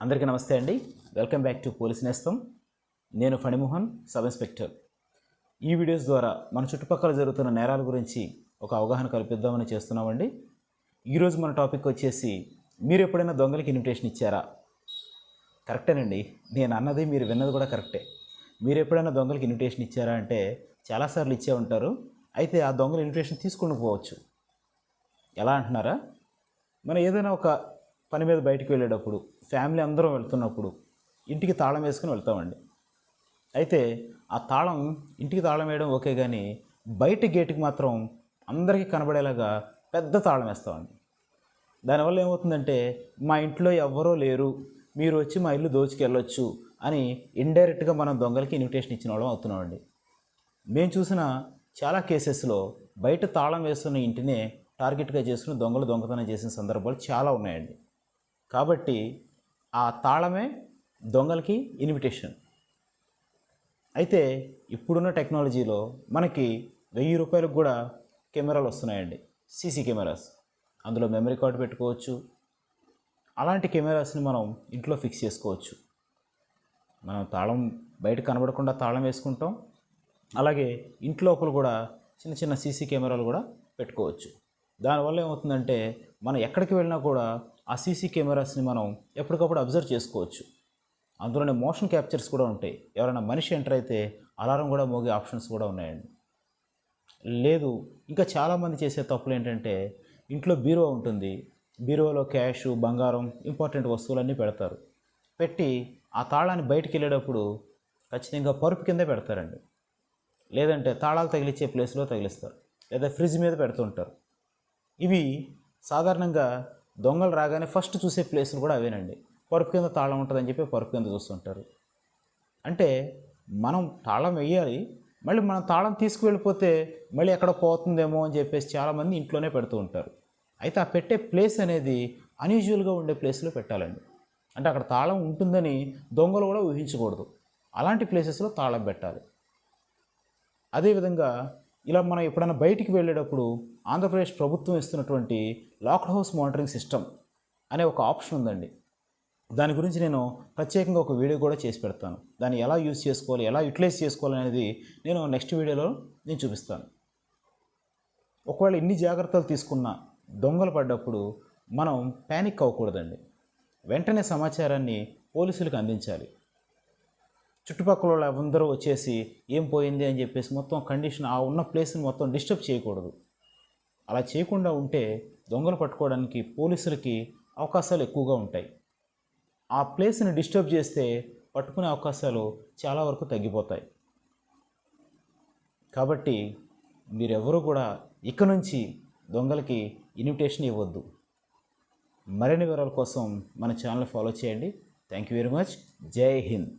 అందరికీ నమస్తే అండి. వెల్కమ్ బ్యాక్ టు పోలీస్ నేస్తం. నేను ఫణిమోహన్, సబ్ ఇన్స్పెక్టర్. ఈ వీడియోస్ ద్వారా మన చుట్టుపక్కల జరుగుతున్న నేరాల గురించి ఒక అవగాహన కల్పిద్దామని చేస్తున్నామండి. ఈరోజు మన టాపిక్ వచ్చేసి, మీరు ఎప్పుడైనా దొంగలకి ఇన్విటేషన్ ఇచ్చారా? కరెక్టేనండి, నేను అన్నది మీరు విన్నది కూడా కరెక్టే. మీరు ఎప్పుడైనా దొంగలకి ఇన్విటేషన్ ఇచ్చారా అంటే చాలాసార్లు ఇచ్చే ఉంటారు. అయితే ఆ దొంగల ఇన్విటేషన్ తీసుకుని పోవచ్చు. ఎలా అంటున్నారా? మనం ఏదైనా ఒక పని మీద బయటికి వెళ్ళేటప్పుడు, ఫ్యామిలీ అందరం వెళ్తున్నప్పుడు ఇంటికి తాళం వేసుకుని వెళ్తామండి. అయితే ఆ తాళం, ఇంటికి తాళం వేయడం ఓకే, కానీ బయట గేటుకి మాత్రం అందరికీ కనబడేలాగా పెద్ద తాళం వేస్తామండి. దానివల్ల ఏమవుతుందంటే, మా ఇంట్లో ఎవ్వరూ లేరు, మీరు వచ్చి మా ఇల్లు దోచుకెళ్ళొచ్చు అని ఇండైరెక్ట్గా మనం దొంగలకి ఇన్విటేషన్ ఇచ్చిన వాళ్ళం అవుతున్నామండి. మేము చూసిన చాలా కేసెస్లో బయట తాళం వేస్తున్న ఇంటినే టార్గెట్గా చేసుకుని దొంగలు దొంగతనం చేసిన సందర్భాలు చాలా ఉన్నాయండి. కాబట్టి ఆ తాళమే దొంగలకి ఇన్విటేషన్. అయితే ఇప్పుడున్న టెక్నాలజీలో మనకి 1000 రూపాయలకు కూడా కెమెరాలు వస్తున్నాయండి, సీసీ కెమెరాస్. అందులో మెమరీ కార్డు పెట్టుకోవచ్చు. అలాంటి కెమెరాస్ని మనం ఇంట్లో ఫిక్స్ చేసుకోవచ్చు. మనం తాళం బయట కనబడకుండా తాళం వేసుకుంటాం. అలాగే ఇంట్లోపల కూడా చిన్న చిన్న సీసీ కెమెరాలు కూడా పెట్టుకోవచ్చు. దానివల్ల ఏమవుతుందంటే, మనం ఎక్కడికి వెళ్ళినా కూడా ఆ సీసీ కెమెరాస్ని మనం ఎప్పటికప్పుడు అబ్జర్వ్ చేసుకోవచ్చు. అందులోనే మోషన్ క్యాప్చర్స్ కూడా ఉంటాయి. ఎవరైనా మనిషి ఎంటర్ అయితే అలారం కూడా మోగే ఆప్షన్స్ కూడా ఉన్నాయండి. లేదు, ఇంకా చాలామంది చేసే తప్పులు ఏంటంటే, ఇంట్లో బీరువా ఉంటుంది, బీరువాలో క్యాష్, బంగారం, ఇంపార్టెంట్ వస్తువులన్నీ పెడతారు. పెట్టి ఆ తాళాన్ని బయటికి వెళ్ళేటప్పుడు ఖచ్చితంగా పరుపు కిందే పెడతారండి. లేదంటే తాళాలు తగిలిచ్చే ప్లేస్లో తగిలిస్తారు, లేదా ఫ్రిడ్జ్ మీద పెడుతుంటారు. ఇవి సాధారణంగా దొంగలు రాగానే ఫస్ట్ చూసే ప్లేసులు కూడా అవేనండి. పరుపు కింద తాళం ఉంటుందని చెప్పి పరుపు కింద చూస్తుంటారు. అంటే మనం తాళం వేయాలి, మళ్ళీ మనం తాళం తీసుకువెళ్ళిపోతే మళ్ళీ ఎక్కడ పోతుందేమో అని చెప్పేసి చాలామంది ఇంట్లోనే పెడుతూ ఉంటారు. అయితే ఆ పెట్టే ప్లేస్ అనేది అన్యూజువల్గా ఉండే ప్లేస్లో పెట్టాలండి. అంటే అక్కడ తాళం ఉంటుందని దొంగలు కూడా ఊహించకూడదు. అలాంటి ప్లేసెస్లో తాళం పెట్టాలి. అదేవిధంగా ఇలా మనం ఎప్పుడైనా బయటికి వెళ్ళేటప్పుడు ఆంధ్రప్రదేశ్ ప్రభుత్వం ఇస్తున్నటువంటి లాక్డ్ హౌస్ మానిటరింగ్ సిస్టమ్ అనే ఒక ఆప్షన్ ఉందండి. దాని గురించి నేను ప్రత్యేకంగా ఒక వీడియో కూడా చేసి పెడతాను. దాన్ని ఎలా యూజ్ చేసుకోవాలి, ఎలా యూటిలైజ్ చేసుకోవాలి అనేది నేను నెక్స్ట్ వీడియోలో చూపిస్తాను. ఒకవేళ ఇన్ని జాగ్రత్తలు తీసుకున్న దొంగలు పడ్డప్పుడు మనం ప్యానిక్ అవ్వకూడదండి. వెంటనే సమాచారాన్ని పోలీసులకు అందించాలి. చుట్టుపక్కల వాళ్ళు అందరూ వచ్చేసి ఏం పోయింది అని చెప్పేసి మొత్తం కండిషన్, ఆ ఉన్న ప్లేస్ని మొత్తం డిస్టర్బ్ చేయకూడదు. అలా చేయకుండా ఉంటే దొంగలు పట్టుకోవడానికి పోలీసులకి అవకాశాలు ఎక్కువగా ఉంటాయి. ఆ ప్లేస్ని డిస్టర్బ్ చేస్తే పట్టుకునే అవకాశాలు చాలా వరకు తగ్గిపోతాయి. కాబట్టి మీరెవరూ కూడా ఇక నుంచి దొంగలకి ఇన్విటేషన్ ఇవ్వద్దు. మరిన్ని వివరాల కోసం మన ఛానల్ ఫాలో చేయండి. Thank you very much. జై హింద్.